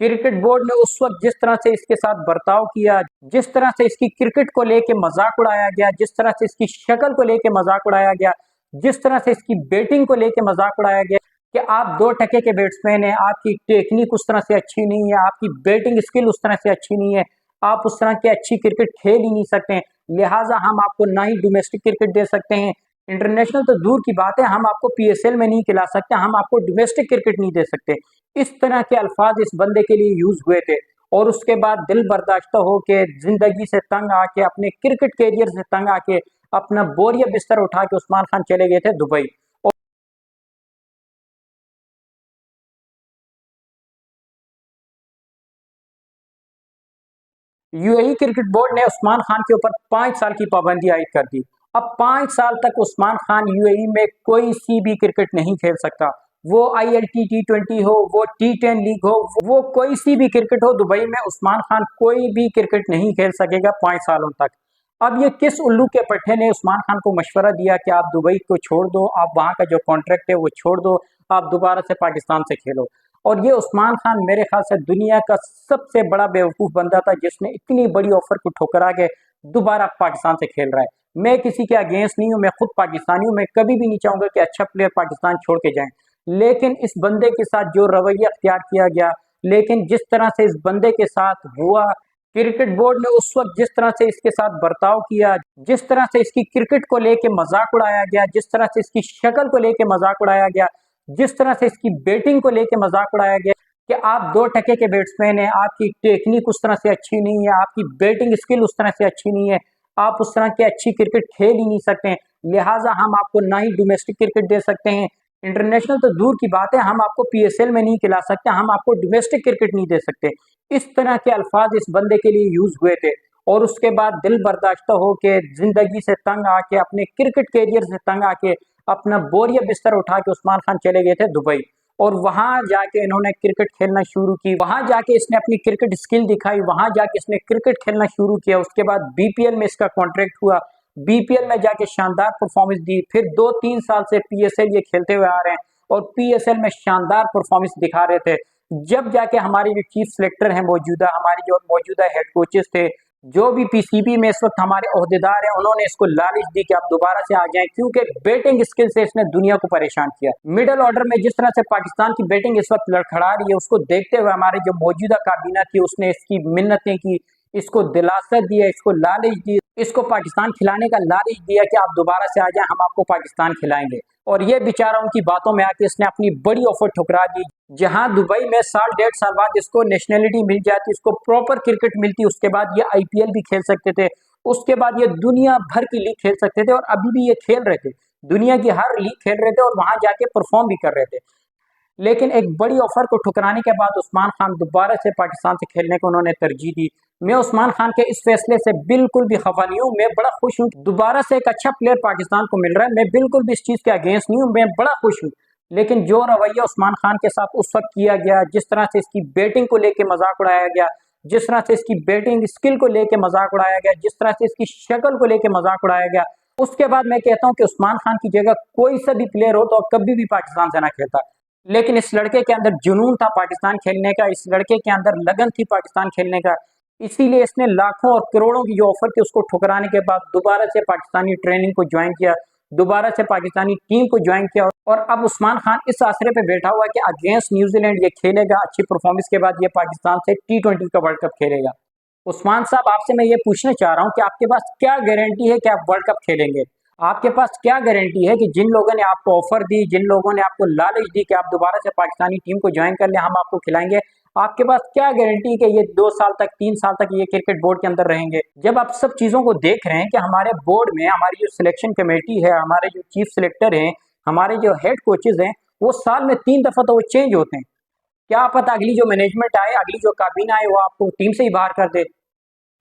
Cricket board ने उस वक्त जिस तरह से इसके साथ बर्ताव किया, जिस तरह से इसकी क्रिकेट को लेके मजाक उड़ाया गया, जिस तरह से इसकी शक्ल को लेके मजाक उड़ाया गया, जिस तरह से इसकी बैटिंग को लेके मजाक उड़ाया गया कि आप 2 टके के बैट्समैन हैं, आपकी टेक्निक उस तरह से अच्छी नहीं है, आपकी बैटिंग स्किल उस तरह से अच्छी नहीं है, आप उस तरह की अच्छी क्रिकेट खेल ही नहीं सकते, लिहाजा हम आपको ना ही डोमेस्टिक क्रिकेट दे सकते हैं, इंटरनेशनल तो दूर की बात है, हम आपको पीएसएल में नहीं खिला सकते, हम आपको डोमेस्टिक क्रिकेट नहीं दे सकते। इस तरह के अल्फाज इस बंदे के लिए यूज हुए थे और उसके बाद दिल बर्दाश्त होके, जिंदगी से तंग आके, अपने क्रिकेट कैरियर से तंग आके, अपना बोरिया बिस्तर उठा के उस्मान खान चले गए थे दुबई। यूएई क्रिकेट बोर्ड ने उस्मान खान के ऊपर 5 साल की पाबंदी आयद कर दी। अब 5 साल तक उस्मान खान यूएई में कोई सी भी क्रिकेट नहीं खेल सकता, वो आईएलटी T20 हो, वो T10 लीग हो, वो कोई सी भी क्रिकेट हो, दुबई में उस्मान खान कोई भी क्रिकेट नहीं खेल सकेगा 5 सालों तक। अब ये किस उल्लू के पट्टे ने उस्मान खान को मशवरा दिया कि आप दुबई को छोड़ दो, आप वहां का जो कॉन्ट्रैक्ट है वो छोड़ दो, आप दोबारा से पाकिस्तान से खेलो। और ये उस्मान खान मेरे ख्याल से दुनिया का सबसे बड़ा बेवकूफ बंदा था जिसने इतनी बड़ी ऑफर को ठुकरा के दोबारा पाकिस्तान से खेल रहा है। मैं किसी के अगेंस्ट नहीं हूँ, मैं खुद पाकिस्तानी हूँ, मैं कभी भी नहीं चाहूंगा कि अच्छा प्लेयर पाकिस्तान छोड़ के जाए, लेकिन इस बंदे के साथ जो रवैया अख्तियार किया गया, लेकिन जिस तरह से इस बंदे के साथ हुआ, क्रिकेट बोर्ड ने उस वक्त जिस तरह से इसके साथ बर्ताव किया, जिस तरह से इसकी क्रिकेट को लेके मजाक उड़ाया गया, जिस तरह से इसकी शक्ल को लेके मजाक उड़ाया गया, जिस तरह से इसकी बैटिंग को लेके मजाक उड़ाया गया कि आप 2 टके के बैट्समैन हैं, आपकी टेक्निक उस तरह से अच्छी नहीं है, आपकी बैटिंग स्किल उस तरह से अच्छी नहीं है, आप उस तरह की अच्छी क्रिकेट खेल ही नहीं सकते, लिहाजा हम आपको ना ही डोमेस्टिक क्रिकेट दे सकते हैं, इंटरनेशनल तो दूर की बात है, हम आपको पीएसएल में नहीं खिला सकते, हम आपको डोमेस्टिक क्रिकेट नहीं दे सकते। इस तरह के अल्फाज इस बंदे के लिए यूज हुए थे और उसके बाद दिल बर्दाश्त होके, जिंदगी से तंग आके, अपने क्रिकेट कैरियर से तंग आके, अपना बोरिया बिस्तर उठा के उस्मान खान चले गए थे दुबई और वहां जाके इन्होंने क्रिकेट खेलना शुरू की, वहां जाके इसने अपनी क्रिकेट स्किल दिखाई, वहां जाके इसने क्रिकेट खेलना शुरू किया। उसके बाद बीपीएल में इसका कॉन्ट्रैक्ट हुआ, बीपीएल में जाके शानदार परफॉर्मेंस दी, फिर 2-3 साल से पीएसएल ये खेलते हुए आ रहे हैं और पीएसएल में शानदार परफॉर्मेंस दिखा रहे थे। जब जाके हमारे जो चीफ सिलेक्टर हैं मौजूदा, हमारे जो मौजूदा हेड कोचेस थे, जो भी पीसीबी में इस वक्त हमारे ओहदेदार हैं, उन्होंने इसको लालच दी कि आप दोबारा से आ जाएं, क्योंकि बैटिंग स्किल से इसने दुनिया को परेशान किया। मिडिल ऑर्डर में जिस तरह से पाकिस्तान की बैटिंग इस वक्त लड़खड़ा रही है, उसको देखते हुए हमारे जो मौजूदा काबीना थी उसने इसकी मिन्नतें की, इसको दिलासा दिया, इसको लालच दी, इसको पाकिस्तान खिलाने का लालच दिया कि आप दोबारा से आ जाएं, हम आपको पाकिस्तान खिलाएंगे। और ये बेचारा उनकी बातों में आके इसने अपनी बड़ी ऑफर ठुकरा दी। जहां दुबई में साल 1.5 साल बाद इसको नेशनलिटी मिल जाती, इसको प्रॉपर क्रिकेट मिलती, उसके बाद ये आईपीएल भी खेल सकते थे, उसके बाद ये दुनिया भर की लीग खेल सकते थे और अभी भी ये खेल रहे थे, दुनिया की हर लीग खेल रहे थे और वहां जाके परफॉर्म भी कर रहे थे। लेकिन एक बड़ी ऑफर को ठुकराने के बाद उस्मान खान दोबारा से पाकिस्तान से खेलने को उन्होंने तरजीह दी। मैं उस्मान खान के इस फैसले से बिल्कुल भी खफा नहीं हूँ, मैं बड़ा खुश हूँ, दोबारा से एक अच्छा प्लेयर पाकिस्तान को मिल रहा है, मैं बिल्कुल भी इस चीज के अगेंस्ट नहीं हूँ, मैं बड़ा खुश हूँ। लेकिन जो रवैया उस्मान खान के साथ उस वक्त किया गया, जिस तरह से इसकी बैटिंग को लेके मजाक उड़ाया गया, जिस तरह से इसकी बैटिंग स्किल को लेके मजाक उड़ाया गया, जिस तरह से इसकी शक्ल को लेके मजाक उड़ाया गया, उसके बाद मैं कहता हूँ कि उस्मान खान की जगह कोई सा भी प्लेयर हो तो कभी भी पाकिस्तान से ना खेलता। लेकिन इस लड़के के अंदर जुनून था पाकिस्तान खेलने का, इस लड़के के अंदर लगन थी पाकिस्तान खेलने का, इसीलिए इसने लाखों और करोड़ों की जो ऑफर थी उसको ठुकराने के बाद दोबारा से पाकिस्तानी ट्रेनिंग को ज्वाइन किया, दोबारा से पाकिस्तानी टीम को ज्वाइन किया और अब उस्मान खान इस आसरे पे बैठा हुआ है कि अगेंस्ट न्यूजीलैंड ये खेलेगा, अच्छी परफॉर्मेंस के बाद ये पाकिस्तान से T20 का वर्ल्ड कप खेलेगा। उस्मान साहब, आपसे मैं ये पूछना चाह रहा हूँ कि आपके पास क्या गारंटी है कि आप वर्ल्ड कप खेलेंगे? आपके पास क्या गारंटी है कि जिन लोगों ने आपको ऑफर दी, जिन लोगों ने आपको लालच दी कि आप दोबारा से पाकिस्तानी टीम को ज्वाइन कर लें, हम आपको खिलाएंगे, आपके पास क्या गारंटी है कि ये 2 साल तक, 3 साल तक ये क्रिकेट बोर्ड के अंदर रहेंगे? जब आप सब चीजों को देख रहे हैं कि हमारे बोर्ड में हमारी जो सिलेक्शन कमेटी है, हमारे जो चीफ सिलेक्टर हैं, हमारे जो हेड कोचेज हैं, वो साल में 3 दफा तो वो चेंज होते हैं। क्या पता अगली जो मैनेजमेंट आए, अगली जो काबीना आए, वो आपको टीम से ही बाहर कर दे।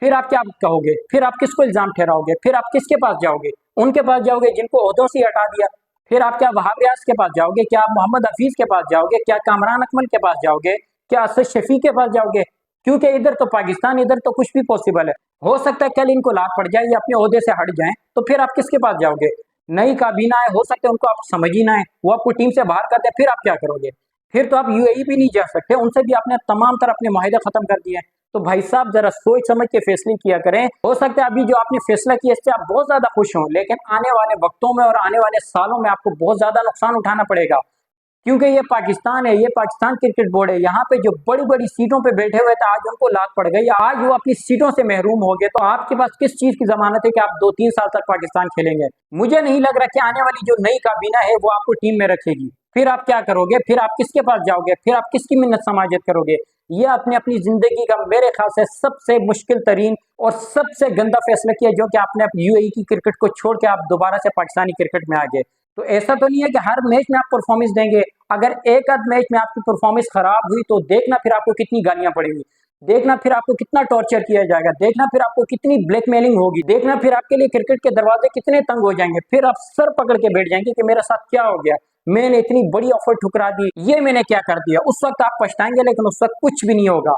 फिर आप क्या कहोगे? फिर आप किसको इल्जाम ठहराओगे? फिर आप किसके पास जाओगे? उनके पास जाओगे जिनको ओहदों से हटा दिया। फिर आप क्या वहाब रियाज के पास जाओगे? क्या आप मोहम्मद हफीज के पास जाओगे? क्या कामरान अकमल के पास जाओगे? क्या असद शफी के पास जाओगे? क्योंकि इधर तो पाकिस्तान, इधर तो कुछ भी पॉसिबल है। हो सकता है कल इनको लाभ पड़ जाए या अपने ओहदे से हट जाए, तो फिर आप किसके पास जाओगे? नई काबीना है, हो सकता है उनको आप समझ ही ना है, वो आपको टीम से बाहर कर दे, फिर आप क्या करोगे? फिर तो आप यूएई भी नहीं जा सकते, उनसे भी आपने तमाम तरह अपने मुआहदे खत्म कर दिए हैं। तो भाई साहब जरा सोच समझ के फैसले किया करें। हो सकता है अभी जो आपने फैसला किया इससे आप बहुत ज्यादा खुश हों, लेकिन आने वाले वक्तों में और आने वाले सालों में आपको बहुत ज्यादा नुकसान उठाना पड़ेगा, क्योंकि ये पाकिस्तान है, ये पाकिस्तान क्रिकेट बोर्ड है। यहाँ पे जो बड़ी बड़ी सीटों पे बैठे हुए थे आज उनको लात पड़ गई, आज वो अपनी सीटों से महरूम हो गए। तो आपके पास किस चीज की जमानत है कि आप 2-3 साल तक पाकिस्तान खेलेंगे? मुझे नहीं लग रहा कि आने वाली जो नई काबीना है वो आपको टीम में रखेगी। फिर आप क्या करोगे? फिर आप किसके पास जाओगे? फिर आप किसकी मिन्नत समाजत करोगे? ये आपने अपनी जिंदगी का मेरे ख्याल से सबसे मुश्किल तरीन और सबसे गंदा फैसला किया, जो कि आपने यूएई की क्रिकेट को छोड़ के आप दोबारा से पाकिस्तानी क्रिकेट में आ गए। तो ऐसा तो नहीं है कि हर मैच में आप परफॉर्मेंस देंगे। अगर एक आध मैच में आपकी परफॉर्मेंस खराब हुई तो देखना फिर आपको कितनी गालियां पड़ेंगी, देखना फिर आपको कितना टॉर्चर किया जाएगा, देखना फिर आपको कितनी ब्लैकमेलिंग होगी, देखना फिर आपके लिए क्रिकेट के दरवाजे कितने तंग हो जाएंगे। फिर आप सर पकड़ के बैठ जाएंगे कि मेरे साथ क्या हो गया, मैंने इतनी बड़ी ऑफर ठुकरा दी, ये मैंने क्या कर दिया। उस वक्त आप पछताएंगे, लेकिन उस वक्त कुछ भी नहीं होगा।